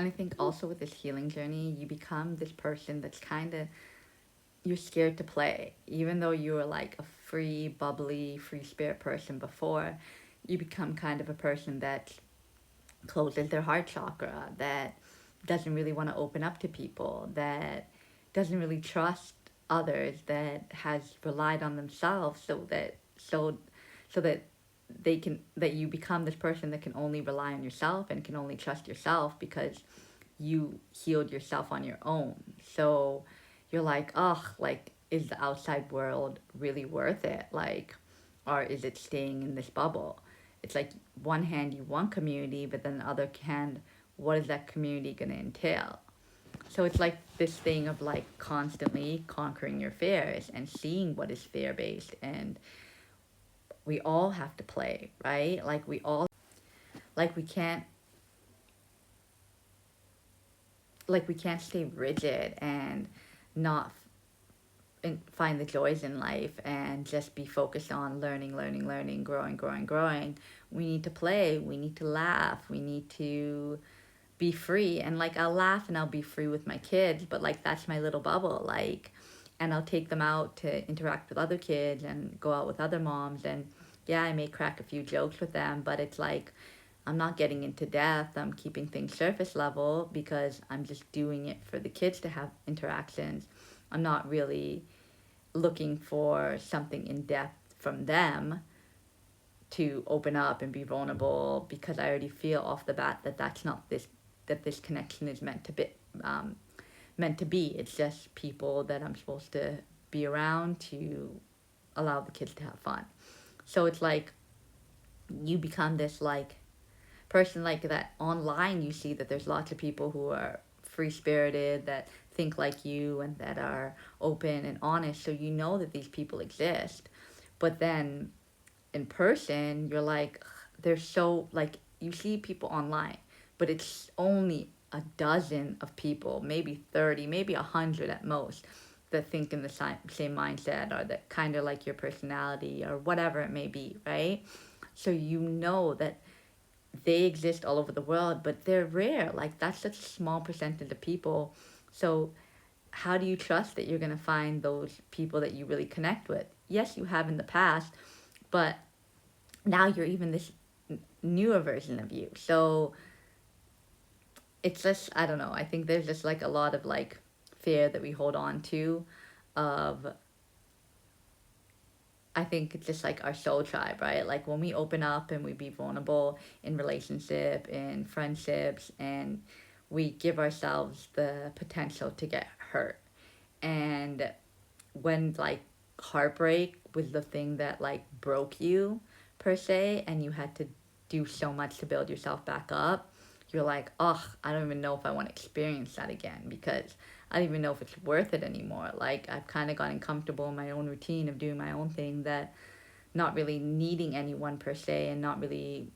And I think also with this healing journey, you become this person that's kind of, you're scared to play. Even though you were like a free, bubbly, free spirit person before, you become kind of a person that closes their heart chakra, that doesn't really want to open up to people, that doesn't really trust others, that has relied on themselves so that that you become this person that can only rely on yourself and can only trust yourself because you healed yourself on your own. So you're like, ugh, like, is the outside world really worth it? Like, or is it staying in this bubble? It's like one hand you want community, but then the other hand, what is that community going to entail? So it's like this thing of like constantly conquering your fears and seeing what is fear based. And we all have to play, right? Like we can't we can't stay rigid and not find the joys in life and just be focused on learning, growing. We need to play, we need to laugh, we need to be free. And like, I'll laugh and I'll be free with my kids, but like, that's my little bubble. Like, and I'll take them out to interact with other kids and go out with other moms. And yeah, I may crack a few jokes with them, but it's like, I'm not getting into depth. I'm keeping things surface level because I'm just doing it for the kids to have interactions. I'm not really looking for something in depth from them to open up and be vulnerable, because I already feel off the bat that that's not this connection is meant to be. It's just people that I'm supposed to be around to allow the kids to have fun. So it's like you become this like person like that online. You see that there's lots of people who are free spirited, that think like you, and that are open and honest. So you know that these people exist. But then in person, you're like, they're so like, you see people online, but it's only a dozen of people, maybe 30, maybe 100 at most, that think in the same mindset, or that kind of like your personality, or whatever it may be, right? So you know that they exist all over the world, but they're rare. Like, that's such a small percentage of people. So how do you trust that you're going to find those people that you really connect with? Yes, you have in the past, but now you're even this newer version of you. So it's just, I don't know. I think there's just like a lot of like fear that we hold on to of, I think it's just like our soul tribe, right? Like when we open up and we be vulnerable in relationship, in friendships, and we give ourselves the potential to get hurt. And when like heartbreak was the thing that like broke you per se, and you had to do so much to build yourself back up, you're like, oh, I don't even know if I want to experience that again, because I don't even know if it's worth it anymore. Like, I've kind of gotten comfortable in my own routine of doing my own thing, that not really needing anyone per se, and not really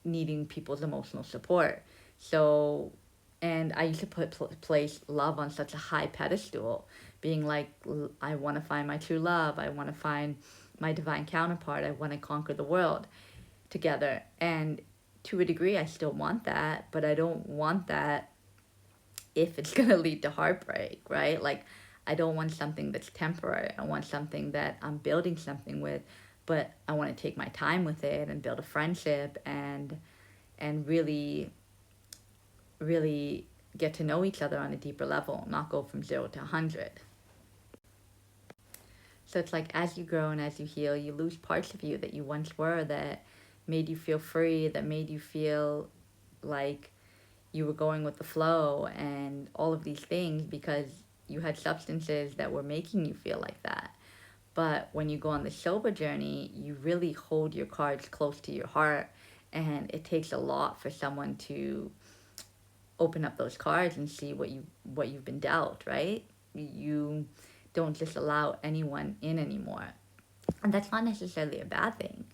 needing people's emotional support. So, and I used to place love on such a high pedestal, being like, I want to find my true love. I want to find my divine counterpart. I want to conquer the world together. And to a degree, I still want that, but I don't want that if it's going to lead to heartbreak, right? Like, I don't want something that's temporary. I want something that I'm building something with, but I want to take my time with it and build a friendship, and really, really get to know each other on a deeper level, not go from 0 to 100. So it's like, as you grow and as you heal, you lose parts of you that you once were, that made you feel free, that made you feel like you were going with the flow and all of these things, because you had substances that were making you feel like that. But when you go on the sober journey, you really hold your cards close to your heart, and it takes a lot for someone to open up those cards and see what you've been dealt, right? You don't just allow anyone in anymore. And that's not necessarily a bad thing.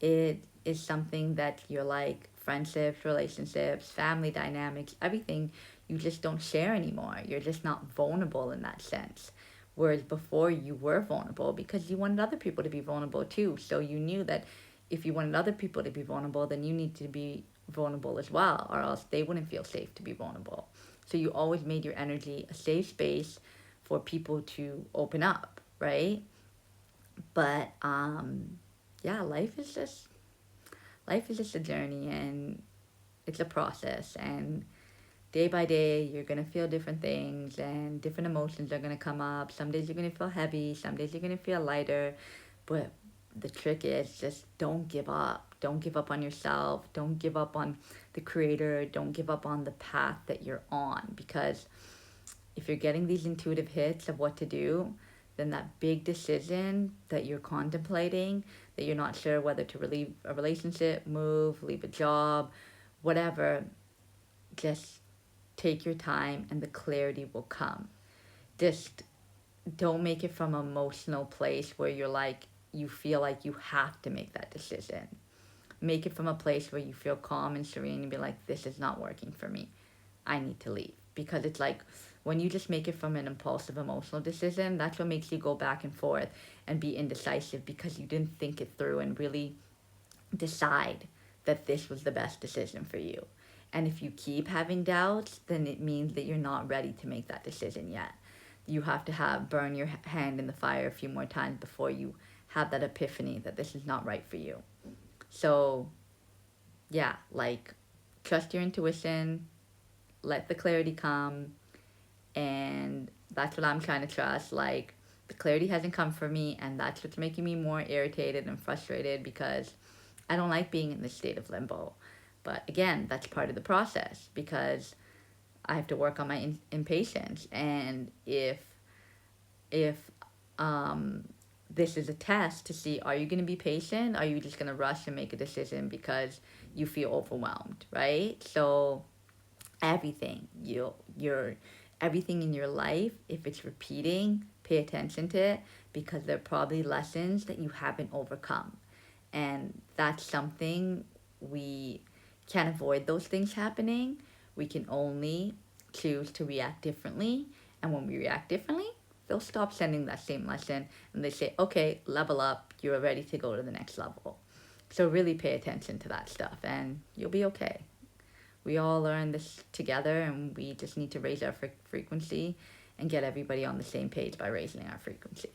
It is something that you're like, friendships, relationships, family dynamics, everything, you just don't share anymore. You're just not vulnerable in that sense. Whereas before, you were vulnerable because you wanted other people to be vulnerable too. So you knew that if you wanted other people to be vulnerable, then you need to be vulnerable as well, or else they wouldn't feel safe to be vulnerable. So you always made your energy a safe space for people to open up, right? But yeah, life is just a journey, and it's a process, and day by day you're gonna feel different things, and different emotions are gonna come up. Some days you're gonna feel heavy, some days you're gonna feel lighter, but the trick is just don't give up. Don't give up on yourself. Don't give up on the creator. Don't give up on the path that you're on, because if you're getting these intuitive hits of what to do, then that big decision that you're contemplating, that you're not sure whether to leave a relationship, move, leave a job, whatever, just take your time and the clarity will come. Just don't make it from an emotional place where you're like, you feel like you have to make that decision. Make it from a place where you feel calm and serene and be like, this is not working for me. I need to leave. Because it's like when you just make it from an impulsive emotional decision, that's what makes you go back and forth and be indecisive, because you didn't think it through and really decide that this was the best decision for you. And if you keep having doubts, then it means that you're not ready to make that decision yet. You have to have burn your hand in the fire a few more times before you have that epiphany that this is not right for you. So, yeah, like trust your intuition, let the clarity come, and that's what I'm trying to trust. Like, the clarity hasn't come for me, and that's what's making me more irritated and frustrated, because I don't like being in this state of limbo. But again, that's part of the process, because I have to work on my impatience. And if um, this is a test to see, are you going to be patient? Are you just going to rush and make a decision because you feel overwhelmed, right? So everything your everything in your life, if it's repeating, pay attention to it, because they're probably lessons that you haven't overcome, and that's something we can't avoid. Those things happening, we can only choose to react differently, and when we react differently, they'll stop sending that same lesson, and they say, okay, level up, you're ready to go to the next level. So really pay attention to that stuff, and you'll be okay. We all learn this together, and we just need to raise our frequency and get everybody on the same page by raising our frequency.